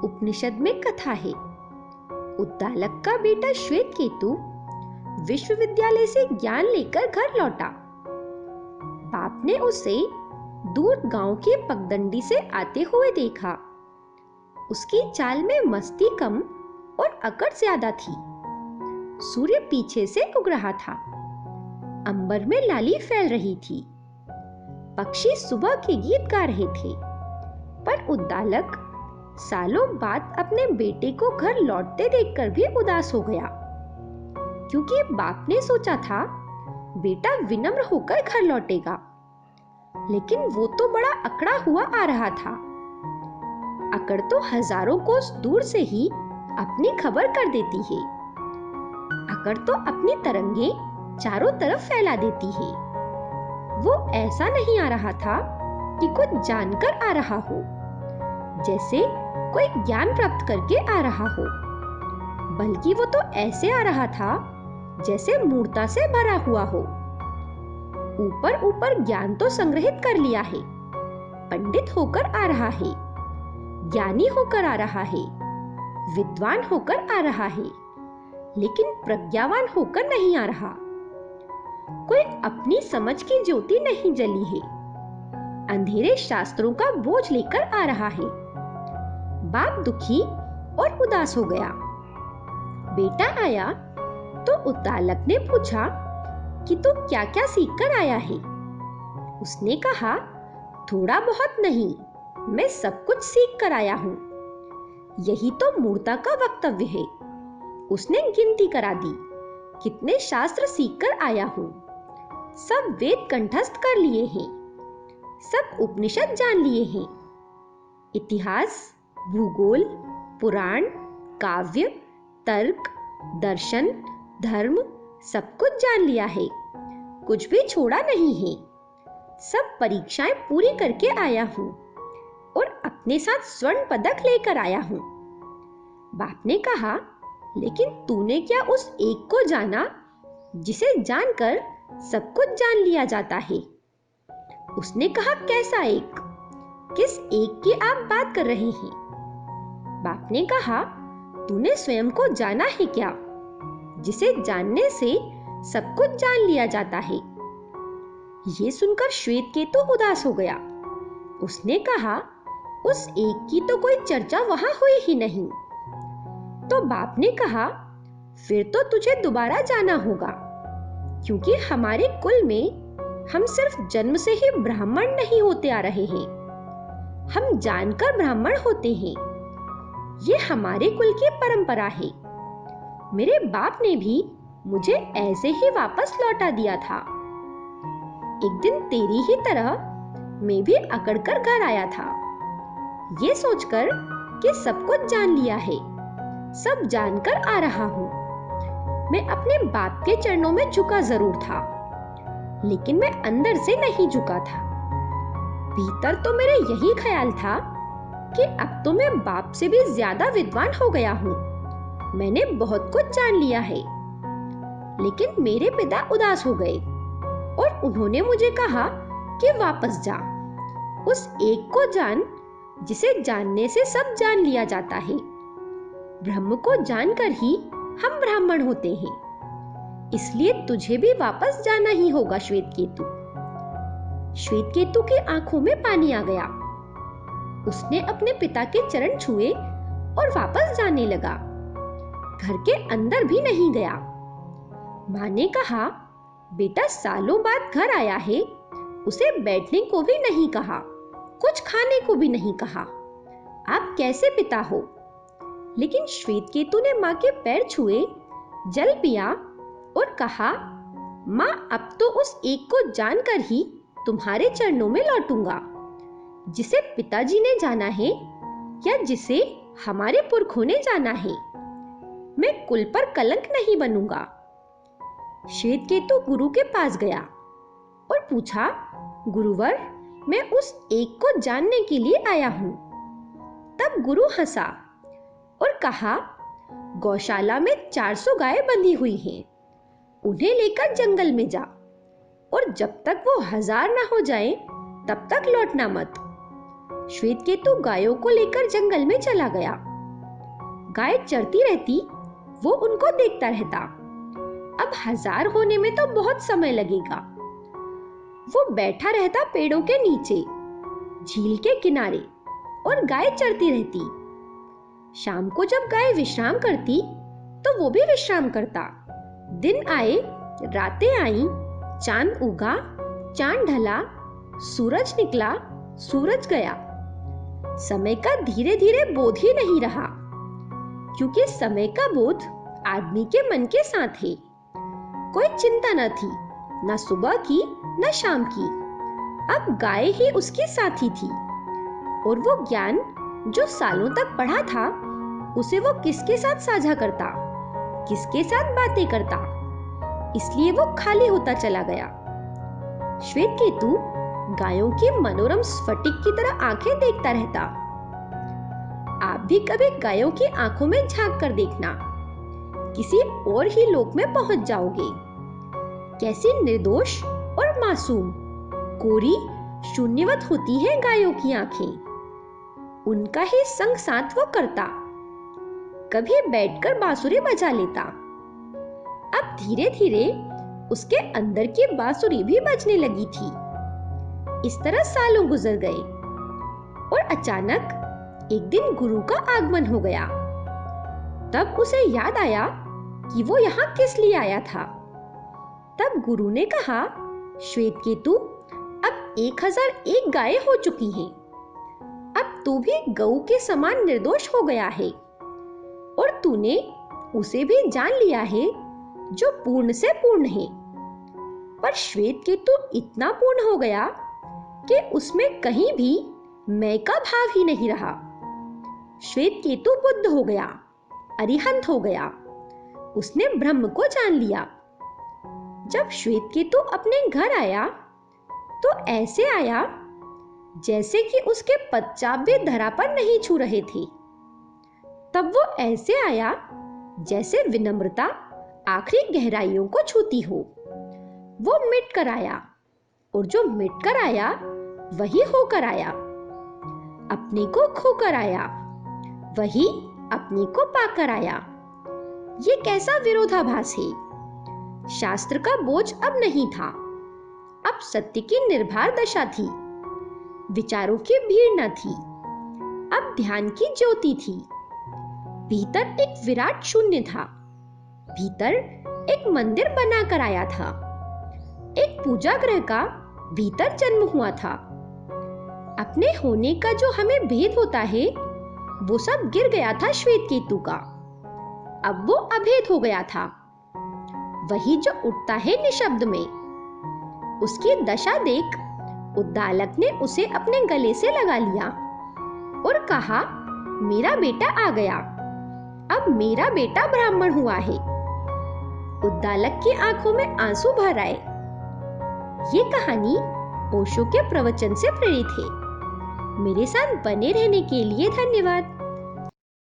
उपनिषद में कथा है। उद्दालक का बेटा श्वेतकेतु विश्वविद्यालय से ज्ञान लेकर घर लौटा। बाप ने उसे दूर गांव के पगडंडी से आते हुए देखा। उसकी चाल में मस्ती कम और अकड़ ज्यादा थी। सूर्य पीछे से उग रहा था। अंबर में लाली फैल रही थी। पक्षी सुबह के गीत गा रहे थे। पर उद्दालक सालों बाद अपने बेटे को घर लौटते देखकर भी उदास हो गया, क्योंकि बाप ने सोचा था बेटा विनम्र होकर घर लौटेगा, लेकिन वो तो बड़ा अकड़ा हुआ आ रहा था। अकड़ तो हजारों कोस दूर से ही अपनी खबर कर देती है। अकड़ तो अपनी तरंगे चारों तरफ फैला देती है। वो ऐसा नहीं आ रहा था कि कुछ जानकर आ रहा हो, जैसे कोई ज्ञान प्राप्त करके आ रहा हो, बल्कि वो तो ऐसे आ रहा था जैसे मूर्ता से भरा हुआ हो। ऊपर ऊपर ज्ञान तो संग्रहित कर लिया है, पंडित होकर आ रहा है, ज्ञानी होकर आ रहा है, विद्वान होकर आ रहा है, लेकिन प्रज्ञावान होकर नहीं आ रहा। कोई अपनी समझ की ज्योति नहीं जली है, अंधेरे शास्त्रों का बोझ लेकर आ रहा है। बाप दुखी और उदास हो गया। बेटा आया तो उद्दालक ने पूछा कि तू क्या क्या सीख कर आया है। उसने कहा, थोड़ा बहुत नहीं, मैं सब कुछ सीख कर आया हूं। यही तो मूर्ता का वक्तव्य है। उसने गिनती करा दी, कितने शास्त्र सीख कर आया हूं। सब वेद कंठस्थ कर लिए हैं, सब उपनिषद जान लिए हैं, इतिहास, भूगोल, पुराण, काव्य, तर्क, दर्शन, धर्म सब कुछ जान लिया है, कुछ भी छोड़ा नहीं है। सब परीक्षाएं पूरी करके आया हूं और अपने साथ स्वर्ण पदक लेकर आया हूं। बाप ने कहा, लेकिन तूने क्या उस एक को जाना जिसे जानकर सब कुछ जान लिया जाता है? उसने कहा, कैसा एक? किस एक की आप बात कर रहे हैं? बाप ने कहा, तूने स्वयं को जाना है क्या, जिसे जानने से सब कुछ जान लिया जाता है? ये सुनकर श्वेतकेतु उदास हो गया। उसने कहा, उस एक की तो कोई चर्चा वहां हुई ही नहीं। तो बाप ने कहा, फिर तो तुझे दोबारा जाना होगा, क्योंकि हमारे कुल में हम सिर्फ जन्म से ही ब्राह्मण नहीं होते आ रहे हैं, हम जानकर ब्राह्मण होते हैं। ये हमारे कुल की परंपरा है। मेरे बाप ने भी मुझे ऐसे ही वापस लौटा दिया था। एक दिन तेरी ही तरह मैं भी अकड़ कर घर आया था, ये सोचकर कि सब कुछ जान लिया है, सब जानकर आ रहा हूं। मैं अपने बाप के चरणों में झुका जरूर था, लेकिन मैं अंदर से नहीं झुका था। भीतर तो मेरे यही ख्याल था कि अब तो मैं बाप से भी ज्यादा विद्वान हो गया हूं, मैंने बहुत कुछ जान लिया है। लेकिन मेरे पिता उदास हो गए और उन्होंने मुझे कहा कि वापस जा, उस एक को जान जिसे जानने से सब जान लिया जाता है। ब्रह्म को जानकर ही हम ब्राह्मण होते हैं, इसलिए तुझे भी वापस जाना ही होगा श्वेतकेतु। श्वेतकेतु की आंखों में पानी आ गया। उसने अपने पिता के चरण छुए और वापस जाने लगा। घर के अंदर भी नहीं गया। मां ने कहा, बेटा सालों बाद घर आया है, उसे बैठने को भी नहीं कहा, कुछ खाने को भी नहीं कहा। आप कैसे पिता हो? लेकिन श्वेतकेतु ने मां के पैर छुए, जल पिया और कहा, मां अब तो उस एक को जानकर ही तुम्हारे चरणों में लौटूंगा, जिसे पिताजी ने जाना है या जिसे हमारे पुरखों ने जाना है। मैं कुल पर कलंक नहीं बनूंगा। श्वेतकेतु गुरु के पास गया और पूछा, गुरुवर, मैं उस एक को जानने के लिए आया हूं। तब गुरु हंसा और कहा, गौशाला में 400 गायें बंधी हुई हैं, उन्हें लेकर जंगल में जा और जब तक वो 1000 ना हो जाएं, तब तक लौटना मत। श्वेतकेतु गायों को लेकर जंगल में चला गया। गाय चरती रहती, वो उनको देखता रहता। अब 1000 होने में तो बहुत समय लगेगा। वो बैठा रहता पेड़ों के नीचे, झील के किनारे, और गाय चरती रहती। शाम को जब गाय विश्राम करती तो वो भी विश्राम करता। दिन आए, रातें आईं, चांद उगा, चांद ढला, सूरज निकला, सूरज गया। समय का धीरे धीरे बोध ही नहीं रहा, क्योंकि समय का बोध आदमी के मन के साथ है। कोई चिंता न थी, न सुबह की न शाम की। अब गाय ही उसकी साथी थी, और वो ज्ञान जो सालों तक पढ़ा था, उसे वो किसके साथ साझा करता, किसके साथ बातें करता। इसलिए वो खाली होता चला गया। श्वेतकेतु गायों की मनोरम स्फटिक की तरह आंखें देखता रहता। आप भी कभी गायों की आंखों में झांक कर देखना, किसी और ही लोक में पहुंच जाओगे। कैसी निर्दोष और मासूम, कोरी, शून्यवत होती हैं गायों की आंखें। उनका ही संग साथ वो करता, कभी बैठकर बांसुरी बजा लेता। अब धीरे धीरे उसके अंदर की बांसुरी भी बजने लगी थी। इस तरह सालों गुजर गए, और अचानक एक दिन गुरु का आगमन हो गया। तब उसे याद आया कि वो यहाँ किस लिए आया था। तब गुरु ने कहा, श्वेतकेतु, अब 1001 गायें हो चुकी हैं। अब तू भी गऊ के समान निर्दोष हो गया है, और तूने उसे भी जान लिया है जो पूर्ण से पूर्ण है। पर श्वेतकेतु इतना पूर्ण हो गया कि उसमें कहीं भी मैं का भाव ही नहीं रहा। श्वेतकेतु बुद्ध हो गया, अरिहंत हो गया। उसने ब्रह्म को जान लिया। जब श्वेतकेतु अपने घर आया तो ऐसे आया जैसे कि उसके पदचाप भी धरा पर नहीं छू रहे थे। तब वो ऐसे आया जैसे विनम्रता आखिरी गहराइयों को छूती हो। वो मिट कर आया, और जो मिट कर आया वही होकर आया। अपने को खोकर आया, वही अपने को पाकर आया। ये कैसा विरोधाभास है। शास्त्र का बोझ अब नहीं था, अब सत्य की निर्भर दशा थी। विचारों की भीड़ न थी, अब ध्यान की ज्योति थी। भीतर एक विराट शून्य था। भीतर एक मंदिर बनाकर आया था। एक पूजा गृह का भीतर जन्म हुआ था। अपने होने का जो हमें भेद होता है, वो सब गिर गया था श्वेतकेतु का। अब वो अभेद हो गया था। वही जो उठता है निशब्द में। उसकी दशा देख उद्दालक ने उसे अपने गले से लगा लिया और कहा, मेरा बेटा आ गया। अब मेरा बेटा ब्राह्मण हुआ है। उद्दालक की आंखों में आंसू भर आए। ये कहानी ओशो के प्रवचन से प्रेरित है। मेरे साथ बने रहने के लिए धन्यवाद।